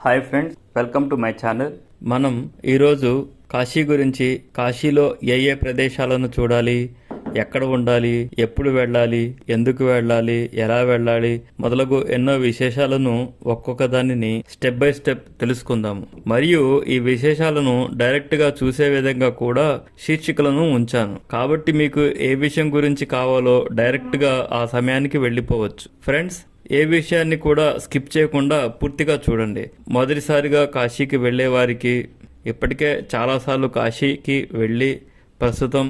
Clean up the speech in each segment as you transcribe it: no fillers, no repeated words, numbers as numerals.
Hi friends, welcome to my channel. మనం ఈరోజు కాశీ గురించి, కాశీలో ఏ ఏ ప్రదేశాలను చూడాలి, ఎక్కడ ఉండాలి, ఎప్పుడు వెళ్ళాలి, ఎందుకు వెళ్ళాలి, ఎలా వెళ్ళాలి మొదలగు ఎన్నో విశేషాలను ఒక్కొక్క దానిని స్టెప్ బై స్టెప్ తెలుసుకుందాము. మరియు ఈ విశేషాలను డైరెక్ట్గా చూసే విధంగా కూడా శీర్షికలను ఉంచాను. కాబట్టి మీకు ఏ విషయం గురించి కావాలో డైరెక్ట్గా ఆ సమయానికి వెళ్ళిపోవచ్చు. ఫ్రెండ్స్, ఏ విషయాన్ని కూడా స్కిప్ చేయకుండా పూర్తిగా చూడండి. మొదటిసారిగా కాశీకి వెళ్ళే వారికి, ఇప్పటికే చాలాసార్లు కాశీకి వెళ్ళి ప్రస్తుతం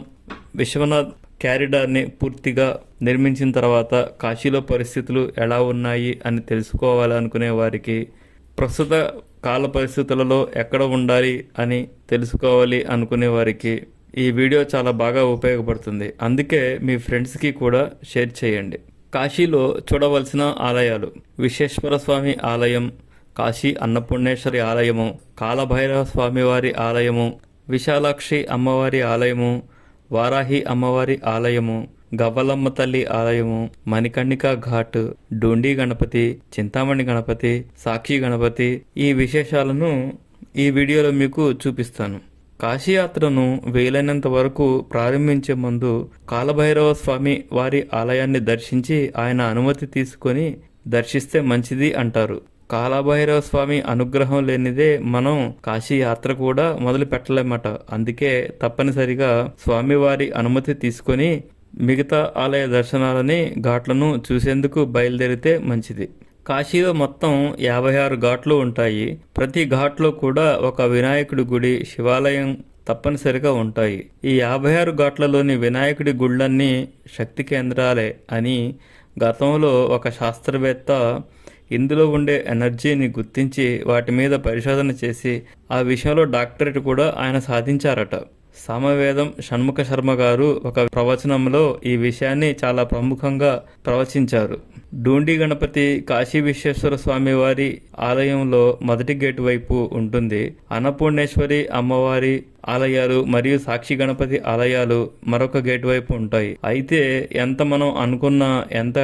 విశ్వనాథ్ క్యారిడార్ని పూర్తిగా నిర్మించిన తర్వాత కాశీలో పరిస్థితులు ఎలా ఉన్నాయి అని తెలుసుకోవాలనుకునే వారికి, ప్రస్తుత కాల పరిస్థితులలో ఎక్కడ ఉండాలి అని తెలుసుకోవాలి అనుకునే వారికి ఈ వీడియో చాలా బాగా ఉపయోగపడుతుంది. అందుకే మీ ఫ్రెండ్స్కి కూడా షేర్ చేయండి. కాశీలో చూడవలసిన ఆలయాలు: విశ్వేశ్వర స్వామి ఆలయం, కాశీ అన్నపూర్ణేశ్వరి ఆలయము, కాలభైరవ స్వామివారి ఆలయము, విశాలాక్షి అమ్మవారి ఆలయము, వారాహి అమ్మవారి ఆలయము, గవ్వలమ్మ తల్లి ఆలయము, మణికర్ణికా ఘాట్, డోండి గణపతి, చింతామణి గణపతి, సాక్షి గణపతి. ఈ విశేషాలను ఈ వీడియోలో మీకు చూపిస్తాను. కాశీయాత్రను వీలైనంత వరకు ప్రారంభించే ముందు కాలభైరవ స్వామి వారి ఆలయాన్ని దర్శించి ఆయన అనుమతి తీసుకొని దర్శిస్తే మంచిది అంటారు. కాలభైరవ స్వామి అనుగ్రహం లేనిదే మనం కాశీ యాత్ర కూడా మొదలు పెట్టలేమట. అందుకే తప్పనిసరిగా స్వామివారి అనుమతి తీసుకొని మిగతా ఆలయ దర్శనాలని, ఘాట్లను చూసేందుకు బయలుదేరితే మంచిది. కాశీలో మొత్తం 56 ఘాట్లు ఉంటాయి. ప్రతి ఘాట్లో కూడా ఒక వినాయకుడి గుడి, శివాలయం తప్పనిసరిగా ఉంటాయి. ఈ 56 ఘాట్లలోని వినాయకుడి గుళ్ళన్నీ శక్తి కేంద్రాలే అని గతంలో ఒక శాస్త్రవేత్త ఇందులో ఉండే ఎనర్జీని గుర్తించి వాటి మీద పరిశోధన చేసి ఆ విషయంలో డాక్టరేట్ కూడా ఆయన సాధించారట. సామవేదం షణ్ముఖ శర్మ గారు ఒక ప్రవచనంలో ఈ విషయాన్ని చాలా ప్రముఖంగా ప్రవచించారు. డోండి గణపతి కాశీ విశ్వేశ్వర స్వామి వారి ఆలయంలో మొదటి గేటు వైపు ఉంటుంది. అన్నపూర్ణేశ్వరి అమ్మవారి ఆలయాలు మరియు సాక్షి గణపతి ఆలయాలు మరొక గేటు వైపు ఉంటాయి. అయితే ఎంత మనం అనుకున్నా, ఎంత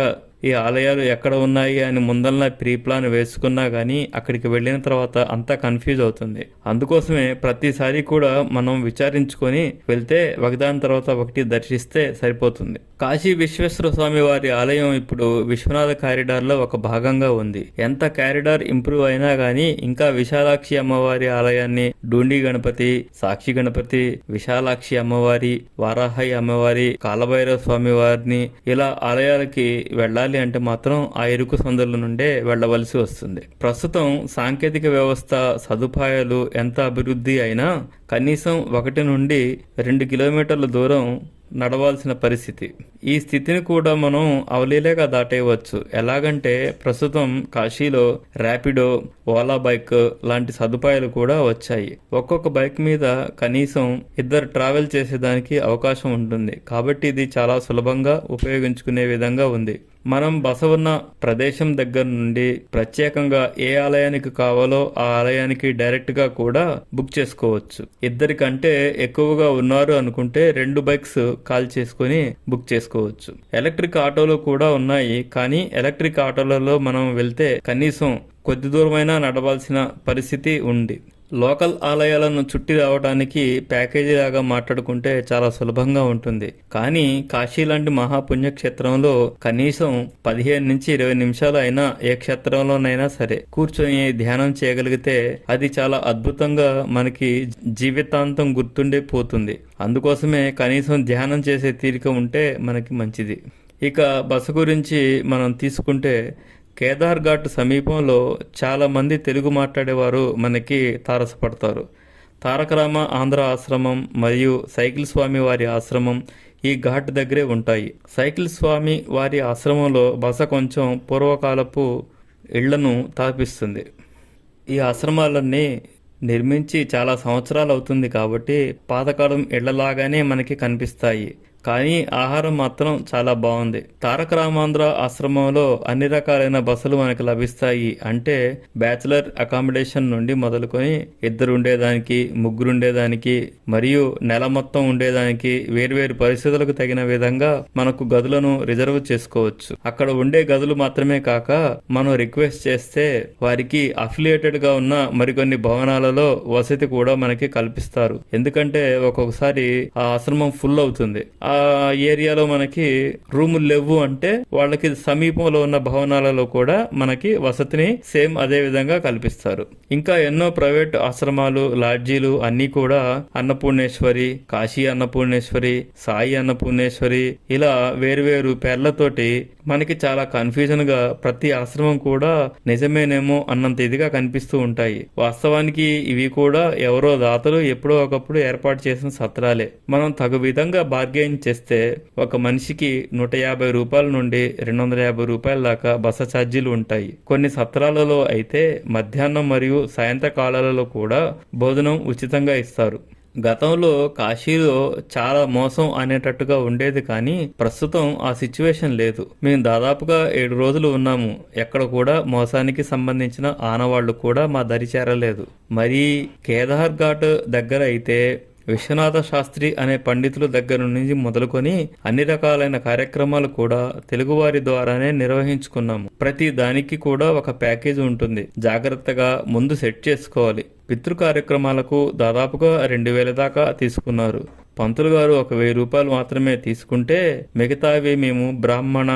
ఈ ఆలయాలు ఎక్కడ ఉన్నాయి అని ముందల్లా ప్రీ ప్లాన్ వేసుకున్నా కానీ అక్కడికి వెళ్ళిన తర్వాత అంతా కన్ఫ్యూజ్ అవుతుంది. అందుకోసమే ప్రతిసారి కూడా మనం విచారించుకొని వెళ్తే ఒకదాని తర్వాత ఒకటి దర్శిస్తే సరిపోతుంది. కాశీ విశ్వేశ్వర స్వామి వారి ఆలయం ఇప్పుడు విశ్వనాథ కారిడార్లో ఒక భాగంగా ఉంది. ఎంత కారిడార్ ఇంప్రూవ్ అయినా కానీ ఇంకా విశాలాక్షి అమ్మవారి ఆలయాన్ని, డోండి గణపతి, సాక్షి గణపతి, విశాలాక్షి అమ్మవారి, వారాహి అమ్మవారి, కాలభైరవ స్వామి వారిని ఇలా ఆలయాలకి వెళ్ళాలి అంటే మాత్రం ఆ ఇరుకు సందుల నుండే వెళ్ళవలసి వస్తుంది. ప్రస్తుతం సాంకేతిక వ్యవస్థ సదుపాయాలు ఎంత అభివృద్ధి అయినా కనీసం 1 నుండి 2 కిలోమీటర్ల దూరం నడవాల్సిన పరిస్థితి. ఈ స్థితిని కూడా మనం అవలీలగా దాటేయవచ్చు. ఎలాగంటే ప్రస్తుతం కాశీలో ర్యాపిడో, ఓలా బైక్ లాంటి సదుపాయాలు కూడా వచ్చాయి. ఒక్కొక్క బైక్ మీద కనీసం 2 ట్రావెల్ చేసేదానికి అవకాశం ఉంటుంది. కాబట్టి ఇది చాలా సులభంగా ఉపయోగించుకునే విధంగా ఉంది. మనం బస ఉన్న ప్రదేశం దగ్గర నుండి ప్రత్యేకంగా ఏ ఆలయానికి కావాలో ఆ ఆలయానికి డైరెక్ట్గా కూడా బుక్ చేసుకోవచ్చు. 2 కంటే ఎక్కువగా ఉన్నారు అనుకుంటే 2 బైక్స్ కాల్ చేసుకుని బుక్ చేసుకోవచ్చు. ఎలక్ట్రిక్ ఆటోలు కూడా ఉన్నాయి. కానీ ఎలక్ట్రిక్ ఆటోలలో మనం వెళ్తే కనీసం కొద్ది దూరమైనా నడవాల్సిన పరిస్థితి ఉంది. లోకల్ ఆలయాలను చుట్టి రావడానికి ప్యాకేజీ లాగా మాట్లాడుకుంటే చాలా సులభంగా ఉంటుంది. కానీ కాశీ లాంటి మహాపుణ్యక్షేత్రంలో కనీసం 15 నుంచి 20 నిమిషాలు అయినా ఏ క్షేత్రంలోనైనా సరే కూర్చొని ధ్యానం చేయగలిగితే అది చాలా అద్భుతంగా మనకి జీవితాంతం గుర్తుండే పోతుంది. అందుకోసమే కనీసం ధ్యానం చేసే తీరిక ఉంటే మనకి మంచిది. ఇక బస గురించి మనం తీసుకుంటే కేదార్ ఘాట్ సమీపంలో చాలామంది తెలుగు మాట్లాడేవారు మనకి తారసపడతారు. తారకరామ ఆంధ్ర ఆశ్రమం మరియు సైకిల్ స్వామి వారి ఆశ్రమం ఈ ఘాట్ దగ్గరే ఉంటాయి. సైకిల్ స్వామి వారి ఆశ్రమంలో బస కొంచెం పూర్వకాలపు ఇళ్లను తాపిస్తుంది. ఈ ఆశ్రమాలన్నీ నిర్మించి చాలా సంవత్సరాలు అవుతుంది కాబట్టి పాతకాలం ఇళ్లలాగానే మనకి కనిపిస్తాయి. కానీ ఆహారం మాత్రం చాలా బాగుంది. తారక రామాంధ్ర ఆశ్రమంలో అన్ని రకాలైన బసలు మనకు లభిస్తాయి. అంటే బ్యాచిలర్ అకామిడేషన్ నుండి మొదలుకొని ఇద్దరు ఉండేదానికి, ముగ్గురు ఉండేదానికి మరియు నెల మొత్తం ఉండేదానికి వేర్వేరు పరిస్థితులకు తగిన విధంగా మనకు గదులను రిజర్వ్ చేసుకోవచ్చు. అక్కడ ఉండే గదులు మాత్రమే కాక మనం రిక్వెస్ట్ చేస్తే వారికి అఫిలియేటెడ్ గా ఉన్న మరికొన్ని భవనాలలో వసతి కూడా మనకి కల్పిస్తారు. ఎందుకంటే ఒక్కొక్కసారి ఆ ఆశ్రమం ఫుల్ అవుతుంది. ఆ ఏరియాలో మనకి రూములు లేవు అంటే వాళ్ళకి సమీపంలో ఉన్న భవనాలలో కూడా మనకి వసతిని సేమ్ అదే విధంగా కల్పిస్తారు. ఇంకా ఎన్నో ప్రైవేట్ ఆశ్రమాలు, లాడ్జీలు అన్ని కూడా అన్నపూర్ణేశ్వరి, కాశీ అన్నపూర్ణేశ్వరి, సాయి అన్నపూర్ణేశ్వరి ఇలా వేరువేరు పేర్లతోటి మనకి చాలా కన్ఫ్యూజన్ గా ప్రతి ఆశ్రమం కూడా నిజమేనేమో అన్నంత ఇదిగా కనిపిస్తూ ఉంటాయి. వాస్తవానికి ఇవి కూడా ఎవరో దాతలు ఎప్పుడో ఒకప్పుడు ఏర్పాటు చేసిన సత్రాలే. మనం తగు విధంగా బార్గెయిన్ చేస్తే ఒక మనిషికి 150 రూపాయల నుండి 250 రూపాయల దాకా బస ఛార్జీలు ఉంటాయి. కొన్ని సత్రాలలో అయితే మధ్యాహ్నం మరియు సాయంత్రకాలాలలో కూడా భోజనం ఉచితంగా ఇస్తారు. గతంలో కాశీలో చాలా మోసం అనేటట్టుగా ఉండేది, కానీ ప్రస్తుతం ఆ సిచ్యువేషన్ లేదు. మేము దాదాపుగా 7 రోజులు ఉన్నాము. ఎక్కడ కూడా మోసానికి సంబంధించిన ఆనవాళ్లు కూడా మా దరి చేరలేదు. మరి కేదార్ ఘాట్ దగ్గర అయితే విశ్వనాథ శాస్త్రి అనే పండితుల దగ్గర నుంచి మొదలుకొని అన్ని రకాలైన కార్యక్రమాలు కూడా తెలుగువారి ద్వారానే నిర్వహించుకున్నాము. ప్రతి దానికి కూడా ఒక ప్యాకేజ్ ఉంటుంది. జాగ్రత్తగా ముందు సెట్ చేసుకోవాలి. పితృ కార్యక్రమాలకు దాదాపుగా 2000 దాకా తీసుకున్నారు. పంతులు గారు ఒక 1000 రూపాయలు మాత్రమే తీసుకుంటే మిగతావి మేము బ్రాహ్మణ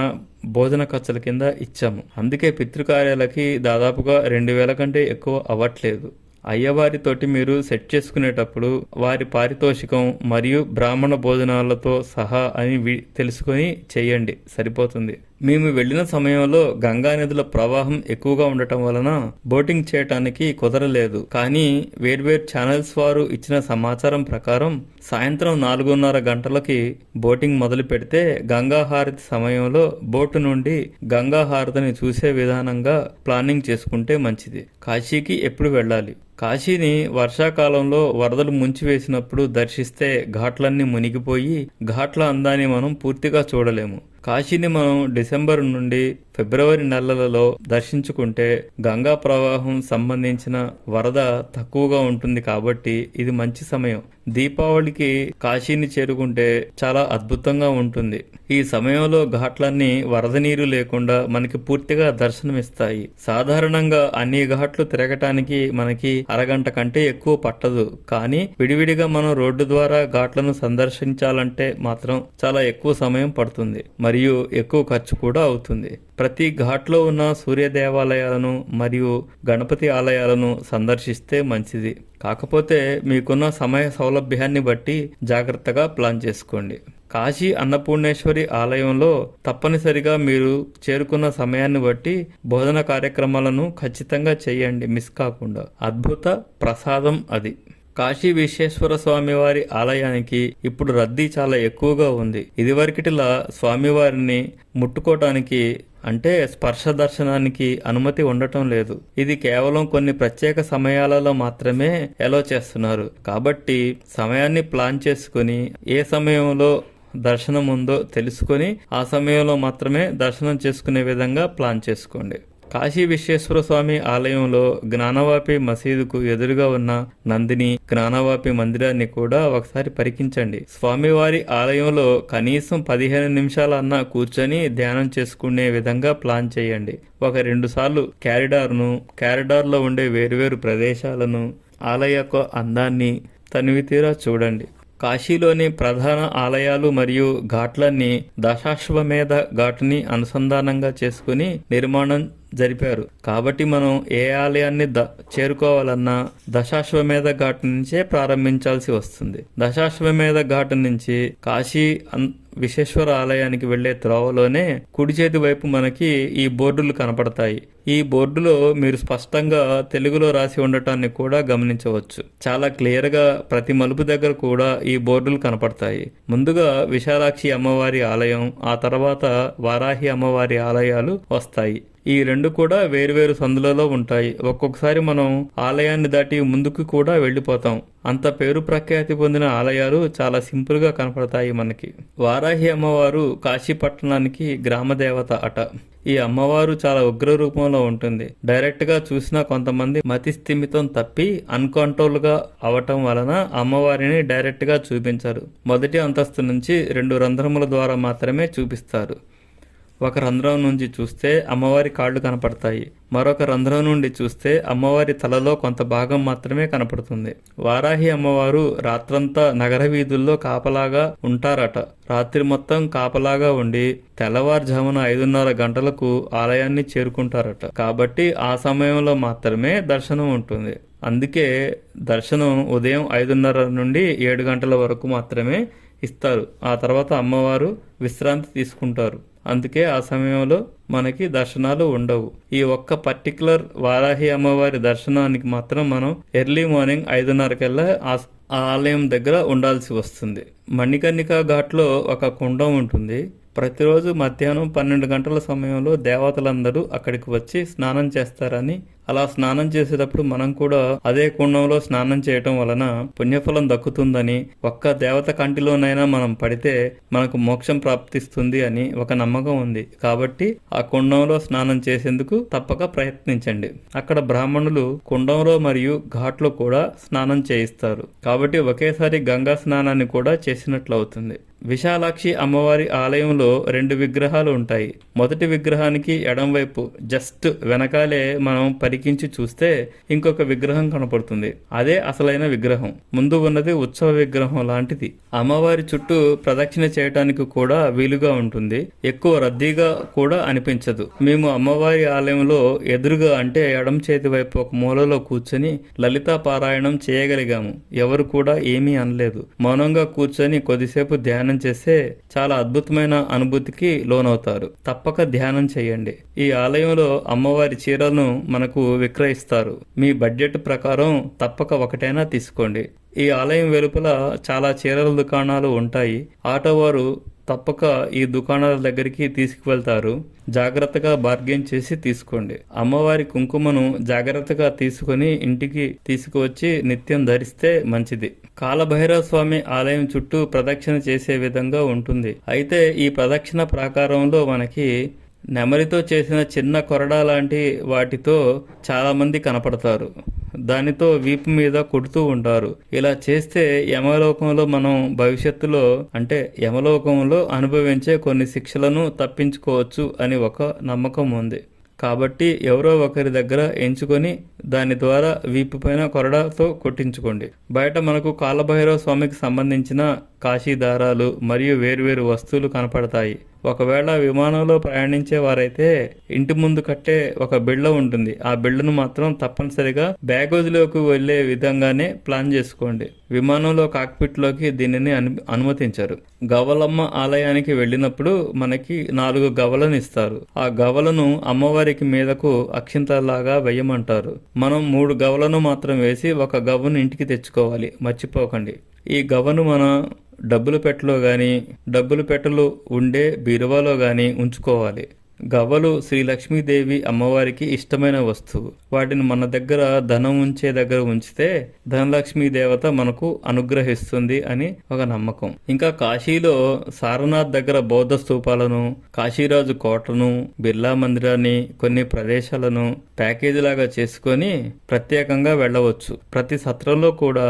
భోజన ఖర్చుల కింద ఇచ్చాము. అందుకే పితృకార్యాలకి దాదాపుగా 2000 కంటే ఎక్కువ అవ్వట్లేదు. అయ్యవారితోటి మీరు సెట్ చేసుకునేటప్పుడు వారి పారితోషికం మరియు బ్రాహ్మణ భోజనాలతో సహా అని తెలుసుకొని చేయండి, సరిపోతుంది. మేము వెళ్లిన సమయంలో గంగా నదుల ప్రవాహం ఎక్కువగా ఉండటం వలన బోటింగ్ చేయటానికి కుదరలేదు. కానీ వేర్వేరు ఛానల్స్ వారు ఇచ్చిన సమాచారం ప్రకారం సాయంత్రం 4:30 గంటలకి బోటింగ్ మొదలు పెడితే గంగా హారతి సమయంలో బోటు నుండి గంగా హారతిని చూసే విధానంగా ప్లానింగ్ చేసుకుంటే మంచిది. కాశీకి ఎప్పుడు వెళ్ళాలి? కాశీని వర్షాకాలంలో వరదలు ముంచివేసినప్పుడు దర్శిస్తే ఘాట్లన్నీ మునిగిపోయి ఘాట్ల అందాన్ని మనం పూర్తిగా చూడలేము. కాశీని మనం డిసెంబర్ నుండి ఫిబ్రవరి నెలలలో దర్శించుకుంటే గంగా ప్రవాహం సంబంధించిన వరద తక్కువగా ఉంటుంది కాబట్టి ఇది మంచి సమయం. దీపావళికి కాశీని చేరుకుంటే చాలా అద్భుతంగా ఉంటుంది. ఈ సమయంలో ఘాట్లన్నీ వరద నీరు లేకుండా మనకి పూర్తిగా దర్శనమిస్తాయి. సాధారణంగా అన్ని ఘాట్లు తిరగటానికి మనకి అరగంట కంటే ఎక్కువ పట్టదు. కానీ విడివిడిగా మనం రోడ్డు ద్వారా ఘాట్లను సందర్శించాలంటే మాత్రం చాలా ఎక్కువ సమయం పడుతుంది మరియు ఎక్కువ ఖర్చు కూడా అవుతుంది. ప్రతి ఘాట్లో ఉన్న సూర్య దేవాలయాలను మరియు గణపతి ఆలయాలను సందర్శిస్తే మంచిది. కాకపోతే మీకున్న సమయ సౌలభ్యాన్ని బట్టి జాగ్రత్తగా ప్లాన్ చేసుకోండి. కాశీ అన్నపూర్ణేశ్వరి ఆలయంలో తప్పనిసరిగా మీరు చేరుకున్న సమయాన్ని బట్టి బోధన కార్యక్రమాలను ఖచ్చితంగా చేయండి, మిస్ కాకుండా. అద్భుత ప్రసాదం అది. కాశీ విశ్వేశ్వర స్వామివారి ఆలయానికి ఇప్పుడు రద్దీ చాలా ఎక్కువగా ఉంది. ఇదివరకటిలా స్వామివారిని ముట్టుకోవటానికి అంటే స్పర్శ దర్శనానికి అనుమతి ఉండటం లేదు. ఇది కేవలం కొన్ని ప్రత్యేక సమయాలలో మాత్రమే అలౌ చేస్తున్నారు. కాబట్టి సమయాన్ని ప్లాన్ చేసుకుని ఏ సమయంలో దర్శనం ఉందో తెలుసుకొని ఆ సమయంలో మాత్రమే దర్శనం చేసుకునే విధంగా ప్లాన్ చేసుకోండి. కాశీ విశ్వేశ్వర స్వామి ఆలయంలో జ్ఞానవాపి మసీదుకు ఎదురుగా ఉన్న నందిని జ్ఞానవాపి మందిరాన్ని కూడా ఒకసారి పరికించండి. స్వామివారి ఆలయంలో కనీసం 15 నిమిషాలన్నా కూర్చొని ధ్యానం చేసుకునే విధంగా ప్లాన్ చేయండి. ఒక 2 సార్లు క్యారిడార్లో ఉండే వేరువేరు ప్రదేశాలను, ఆలయ యొక్క అందాన్ని తనివితీరా చూడండి. కాశీలోని ప్రధాన ఆలయాలు మరియు ఘాట్లన్నీ దశాశ్వమేధ ఘాటుని అనుసంధానంగా చేసుకుని నిర్మాణం జరిపారు. కాబట్టి మనం ఏ ఆలయాన్ని చేరుకోవాలన్నా దశాశ్వమేధ ఘాటు నుంచే ప్రారంభించాల్సి వస్తుంది. దశాశ్వమేధ ఘాటు నుంచి కాశీ విశ్వేశ్వర ఆలయానికి వెళ్లే త్రోవలోనే కుడి చేతి వైపు మనకి ఈ బోర్డులు కనపడతాయి. ఈ బోర్డులో మీరు స్పష్టంగా తెలుగులో రాసి ఉండటాన్ని కూడా గమనించవచ్చు. చాలా క్లియర్ గా ప్రతి మలుపు దగ్గర కూడా ఈ బోర్డులు కనపడతాయి. ముందుగా విశాలాక్షి అమ్మవారి ఆలయం, ఆ తర్వాత వారాహి అమ్మవారి ఆలయాలు వస్తాయి. ఈ రెండు కూడా వేరువేరు సందులలో ఉంటాయి. ఒక్కొక్కసారి మనం ఆలయాన్ని దాటి ముందుకు కూడా వెళ్ళిపోతాం. అంత పేరు ప్రఖ్యాతి పొందిన ఆలయాలు చాలా సింపుల్ గా కనపడతాయి మనకి. వారాహి అమ్మవారు కాశీ పట్టణానికి గ్రామ దేవత అట. ఈ అమ్మవారు చాలా ఉగ్ర రూపంలో ఉంటుంది. డైరెక్ట్ గా చూసిన కొంతమంది మతి స్థిమితం తప్పి అన్కంట్రోల్ గా అవటం వలన అమ్మవారిని డైరెక్ట్ గా చూపించరు. మొదటి అంతస్తు నుంచి 2 రంధ్రముల ద్వారా మాత్రమే చూపిస్తారు. ఒక రంధ్రం నుంచి చూస్తే అమ్మవారి కాళ్ళు కనపడతాయి. మరొక రంధ్రం నుండి చూస్తే అమ్మవారి తలలో కొంత భాగం మాత్రమే కనపడుతుంది. వారాహి అమ్మవారు రాత్రంతా నగర వీధుల్లో కాపలాగా ఉంటారట. రాత్రి మొత్తం కాపలాగా ఉండి తెల్లవారుజామున 5:30 గంటలకు ఆలయాన్ని చేరుకుంటారట. కాబట్టి ఆ సమయంలో మాత్రమే దర్శనం ఉంటుంది. అందుకే దర్శనం ఉదయం 5:30 నుండి 7 గంటల వరకు మాత్రమే ఇస్తారు. ఆ తర్వాత అమ్మవారు విశ్రాంతి తీసుకుంటారు. అందుకే ఆ సమయంలో మనకి దర్శనాలు ఉండవు. ఈ ఒక్క పర్టికులర్ వారాహి అమ్మవారి దర్శనానికి మాత్రం మనం ఎర్లీ మార్నింగ్ 5:30 కల్లా ఆ ఆలయం దగ్గర ఉండాల్సి వస్తుంది. మణికర్ణికా ఘాట్లో ఒక కుండం ఉంటుంది. ప్రతిరోజు మధ్యాహ్నం 12 గంటల సమయంలో దేవతలందరూ అక్కడికి వచ్చి స్నానం చేస్తారని, అలా స్నానం చేసేటప్పుడు మనం కూడా అదే కుండంలో స్నానం చేయటం వలన పుణ్యఫలం దక్కుతుందని, ఒక్క దేవత కంటిలోనైనా మనం పడితే మనకు మోక్షం ప్రాప్తిస్తుంది అని ఒక నమ్మకం ఉంది. కాబట్టి ఆ కుండంలో స్నానం చేసేందుకు తప్పక ప్రయత్నించండి. అక్కడ బ్రాహ్మణులు కుండంలో మరియు ఘాట్లో కూడా స్నానం చేయిస్తారు. కాబట్టి ఒకేసారి గంగా స్నానాన్ని కూడా చేసినట్లు అవుతుంది. విశాలాక్షి అమ్మవారి ఆలయంలో 2 విగ్రహాలు ఉంటాయి. మొదటి విగ్రహానికి ఎడంవైపు జస్ట్ వెనకాలే మనం పరికించి చూస్తే ఇంకొక విగ్రహం కనపడుతుంది. అదే అసలైన విగ్రహం. ముందు ఉన్నది ఉత్సవ విగ్రహం లాంటిది. అమ్మవారి చుట్టూ ప్రదక్షిణ చేయటానికి కూడా వీలుగా ఉంటుంది. ఎక్కువ రద్దీగా కూడా అనిపించదు. మేము అమ్మవారి ఆలయంలో ఎదురుగా అంటే ఎడం చేతి వైపు ఒక మూలలో కూర్చొని లలితా పారాయణం చేయగలిగాము. ఎవరు కూడా ఏమీ అనలేదు. మౌనంగా కూర్చొని కొద్దిసేపు ధ్యానం చేస్తే చాలా అద్భుతమైన అనుభూతికి లోనవుతారు. తప్పక ధ్యానం చేయండి. ఈ ఆలయంలో అమ్మవారి చీరలను మనకు విక్రయిస్తారు. మీ బడ్జెట్ ప్రకారం తప్పక ఒకటైనా తీసుకోండి. ఈ ఆలయం వెలుపల చాలా చీరల దుకాణాలు ఉంటాయి. ఆటో వారు తప్పక ఈ దుకాణాల దగ్గరికి తీసుకువెళ్తారు. జాగ్రత్తగా బార్గెన్ చేసి తీసుకోండి. అమ్మవారి కుంకుమను జాగ్రత్తగా తీసుకొని ఇంటికి తీసుకువచ్చి నిత్యం ధరిస్తే మంచిది. కాలభైరవ స్వామి ఆలయం చుట్టూ ప్రదక్షిణ చేసే విధంగా ఉంటుంది. అయితే ఈ ప్రదక్షిణ ప్రాకారంలో మనకి నెమలితో చేసిన చిన్న కొరడా లాంటి వాటితో చాలా మంది కనపడతారు. దానితో వీపు మీద కొడుతూ ఉంటారు. ఇలా చేస్తే యమలోకంలో మనం భవిష్యత్తులో అంటే యమలోకంలో అనుభవించే కొన్ని శిక్షలను తప్పించుకోవచ్చు అని ఒక నమ్మకం ఉంది. కాబట్టి ఎవరో ఒకరి దగ్గర ఎంచుకొని దాని ద్వారా వీపు పైన కొరడాతో కొట్టించుకోండి. బయట మనకు కాలభైరవ స్వామికి సంబంధించిన కాశీ దారాలు మరియు వేరువేరు వస్తువులు కనపడతాయి. ఒకవేళ విమానంలో ప్రయాణించే వారైతే ఇంటి ముందు కట్టే ఒక బిళ్ళ ఉంటుంది. ఆ బిళ్ళను మాత్రం తప్పనిసరిగా బ్యాగేజ్లోకి వెళ్లే విధంగానే ప్లాన్ చేసుకోండి. విమానంలో కాక్పిట్ లోకి దీనిని అనుమతించరు. గవ్వలమ్మ ఆలయానికి వెళ్ళినప్పుడు మనకి 4 గవ్వలను ఇస్తారు. ఆ గవ్వలను అమ్మవారికి మీదకు అక్షింతలాగా వేయమంటారు. మనం 3 గవ్వలను మాత్రం వేసి ఒక గవ్వను ఇంటికి తెచ్చుకోవాలి. మర్చిపోకండి. ఈ గవ్వను మన డబ్బులు పెట్టెలో కానీ డబ్బులు పెట్టెలు ఉండే బీరువాలో కానీ ఉంచుకోవాలి. గవ్వలు శ్రీ లక్ష్మీదేవి అమ్మవారికి ఇష్టమైన వస్తువు. వాటిని మన దగ్గర ధనం ఉంచే దగ్గర ఉంచితే ధనలక్ష్మీ దేవత మనకు అనుగ్రహిస్తుంది అని ఒక నమ్మకం. ఇంకా కాశీలో సారనాథ్ దగ్గర బౌద్ధ స్తూపాలను, కాశీరాజు కోటను, బిర్లా మందిరాన్ని, కొన్ని ప్రదేశాలను ప్యాకేజీ లాగా చేసుకొని ప్రత్యేకంగా వెళ్ళవచ్చు. ప్రతి సత్రంలో కూడా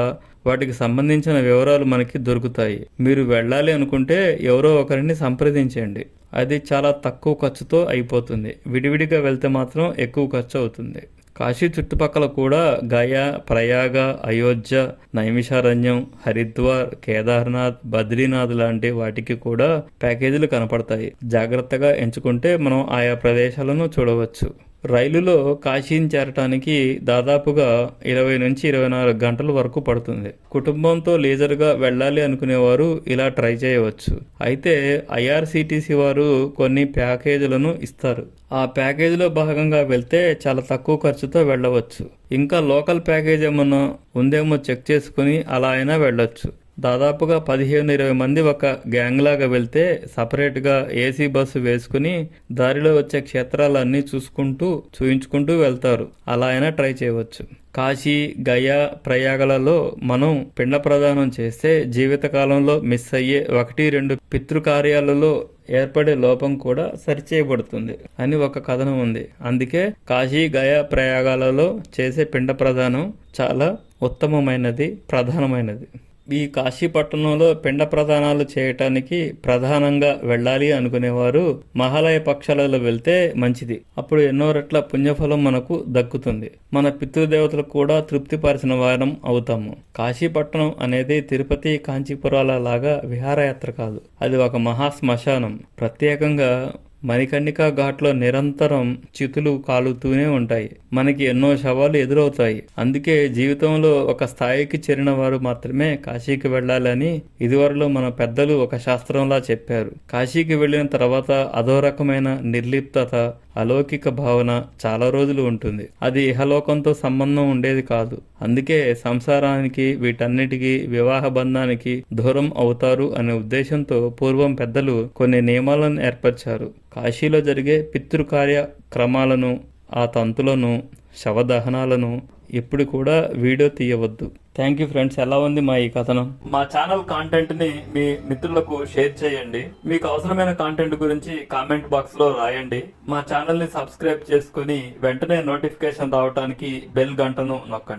వాటికి సంబంధించిన వివరాలు మనకి దొరుకుతాయి. మీరు వెళ్ళాలి అనుకుంటే ఎవరో ఒకరిని సంప్రదించండి. అది చాలా తక్కువ ఖర్చుతో అయిపోతుంది. విడివిడిగా వెళ్తే మాత్రం ఎక్కువ ఖర్చు అవుతుంది. కాశీ చుట్టుపక్కల కూడా గయా, ప్రయాగ, అయోధ్య, నైమిషారణ్యం, హరిద్వార్, కేదార్నాథ్, బద్రీనాథ్ లాంటి వాటికి కూడా ప్యాకేజీలు కనపడతాయి. జాగ్రత్తగా ఎంచుకుంటే మనం ఆయా ప్రదేశాలను చూడవచ్చు. రైలులో కాశీని చేరటానికి దాదాపుగా 20 నుంచి 24 గంటల వరకు పడుతుంది. కుటుంబంతో లీజర్గా వెళ్ళాలి అనుకునేవారు ఇలా ట్రై చేయవచ్చు. అయితే IRCTC వారు కొన్ని ప్యాకేజీలను ఇస్తారు. ఆ ప్యాకేజీలో భాగంగా వెళ్తే చాలా తక్కువ ఖర్చుతో వెళ్ళవచ్చు. ఇంకా లోకల్ ప్యాకేజ్ ఏమన్నా ఉందేమో చెక్ చేసుకుని అలా అయినా వెళ్ళొచ్చు. దాదాపుగా 15-20 మంది ఒక గ్యాంగ్ లాగా వెళ్తే సపరేట్గా ఏసీ బస్సు వేసుకుని దారిలో వచ్చే క్షేత్రాలన్నీ చూయించుకుంటూ వెళ్తారు. అలా అయినా ట్రై చేయవచ్చు. కాశీ, గయా, ప్రయాగలలో మనం పిండ ప్రదానం చేస్తే జీవితకాలంలో మిస్ అయ్యే 1-2 పితృకార్యాలలో ఏర్పడే లోపం కూడా సరిచేయబడుతుంది అని ఒక కథనం ఉంది. అందుకే కాశీ, గయా, ప్రయాగాలలో చేసే పిండ ప్రదానం చాలా ఉత్తమమైనది, ప్రధానమైనది. ఈ కాశీ పట్టణంలో పిండ ప్రదానాలు చేయటానికి ప్రధానంగా వెళ్ళాలి అనుకునేవారు మహాలయ పక్షాలలో వెళ్తే మంచిది. అప్పుడు ఎన్నో రెట్ల పుణ్యఫలం మనకు దక్కుతుంది. మన పితృదేవతలకు కూడా తృప్తిపరిచిన వారం అవుతాము. కాశీ పట్టణం అనేది తిరుపతి, కాంచీపురాల లాగా విహారయాత్ర కాదు. అది ఒక మహా శ్మశానం. ప్రత్యేకంగా మణికర్ణికా ఘాట్లో నిరంతరం చితులు కాలుతూనే ఉంటాయి. మనకి ఎన్నో శవాలు ఎదురవుతాయి. అందుకే జీవితంలో ఒక స్థాయికి చేరిన వారు మాత్రమే కాశీకి వెళ్ళాలని ఇదివరలో మన పెద్దలు ఒక శాస్త్రంలా చెప్పారు. కాశీకి వెళ్ళిన తర్వాత అదో రకమైన నిర్లిప్తత, అలౌకిక భావన చాలా రోజులు ఉంటుంది. అది ఇహలోకంతో సంబంధం ఉండేది కాదు. అందుకే సంసారానికి, వీటన్నిటికీ, వివాహ బంధానికి దూరం అవుతారు అనే ఉద్దేశంతో పూర్వం పెద్దలు కొన్ని నియమాలను ఏర్పరిచారు. కాశీలో జరిగే పితృకార్య క్రమాలను, ఆ తంతులను, శవదహనాలను ఇప్పుడు కూడా వీడియో తీయవద్దు. Thank you friends. ఎలా ఉంది మా ఈ కథనం? మా ఛానల్ కాంటెంట్ ని మీ మిత్రులకు షేర్ చేయండి. మీకు అవసరమైన కాంటెంట్ గురించి కామెంట్ బాక్స్ లో రాయండి. మా ఛానల్ ని సబ్స్క్రైబ్ చేసుకుని వెంటనే నోటిఫికేషన్ రావడానికి బెల్ గంటను నొక్కండి.